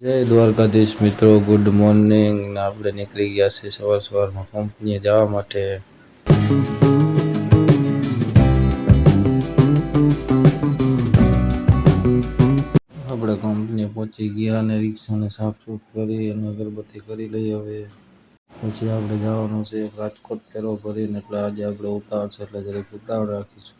જય દ્વારકાધીશ મિત્રો, good morning. આપણે નીકળી ગયા છે સવારમાં કંપનીએ જવા માટે. આપણે કંપનીએ પહોંચી ગયા અને રિક્ષાને સાફસૂફ કરી અને અગરબત્તી કરી લઈ. હવે પછી આપણે જવાનું છે રાજકોટ ફેરો ભરીને, એટલે આજે આપણે ઉતાવળ છે એટલે જરીક ઉતાવળ રાખીશું.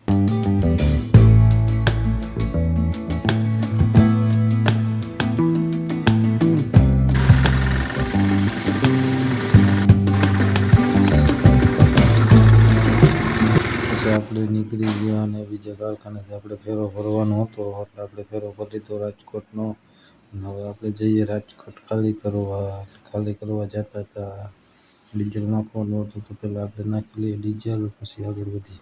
આપણે નીકળી ગયા અને બીજા કારખાનેથી આપણે ફેરો ભરવાનો હતો, એટલે આપણે ફેરો ભરી દીધો રાજકોટનો. અને હવે આપણે જઈએ રાજકોટ ખાલી કરવા જતા હતા. ડીઝલ નાખવાનું હતું તો પહેલાં આપણે નાખી લઈએ ડીઝલ, પછી આગળ વધીએ.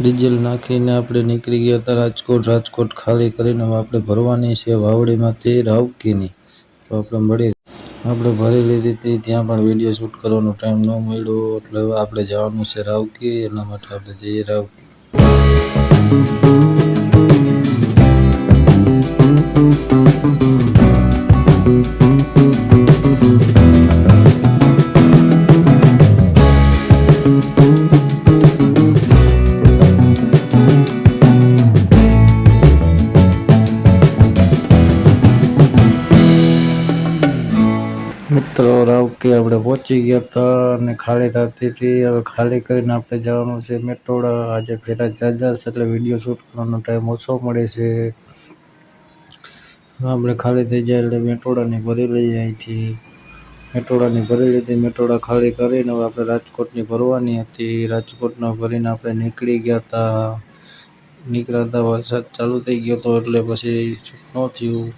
ડીઝલ નાખીને આપણે નીકળી ગયા હતા રાજકોટ ખાલી કરીને. હવે આપણે ભરવાની છે વાવડીમાંથી રાવકીની, તો આપણે ભરી લીધી હતી. ત્યાં પણ વિડીયો શૂટ કરવાનો ટાઈમ ન મળ્યો, એટલે હવે આપણે જવાનું છે રાવકી. એના માટે આપણે જઈએ રાવકી. મિત્રો રાવકી આપણે પહોંચી ગયા હતા અને ખાલી થતી હતી. હવે ખાલી કરીને આપણે જવાનું છે મેટોડા. આજે ફેરા જાજા છે એટલે વિડીયો શૂટ કરવાનો ટાઈમ ઓછો મળે છે. આપણે ખાલી થઈ જાય એટલે મેટોડાની ભરી લઈએ. અહીંથી મેટોડાની ભરી લીધી. મેટોડા ખાલી કરીને હવે આપણે રાજકોટની ભરવાની હતી. રાજકોટના ભરીને આપણે નીકળી ગયા હતા. વરસાદ ચાલુ થઈ ગયો હતો એટલે પછી શૂટ ન થયું.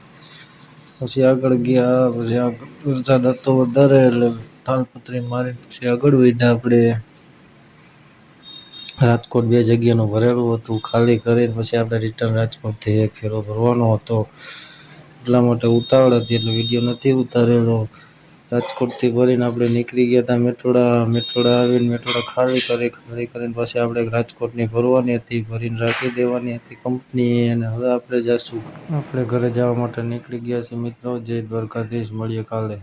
પછી આગળ ગયા, પછી વરસાદ હતો વધારે એટલે તાલપત્રી મારી પછી આગળ વધ્યા. આપણે રાજકોટ 2 જગ્યાનું ભરેલું હતું, ખાલી કરીને પછી આપણે રિટર્ન રાજકોટથી એક ફેરો ભરવાનો હતો. એટલા માટે ઉતાવળ હતી એટલે વિડીયો નથી ઉતારેલો. રાજકોટથી ભરીને આપણે નીકળી ગયા હતા મેટોડા આવીને મેટોડા ખાલી કરીને પછી આપણે રાજકોટની ભરવાની હતી, ભરીને રાખી દેવાની હતી કંપની. અને હવે આપણે જઈશું આપણે ઘરે જવા માટે નીકળી ગયા છીએ મિત્રો. જય દ્વારકાધીશ, મળીએ કાલે.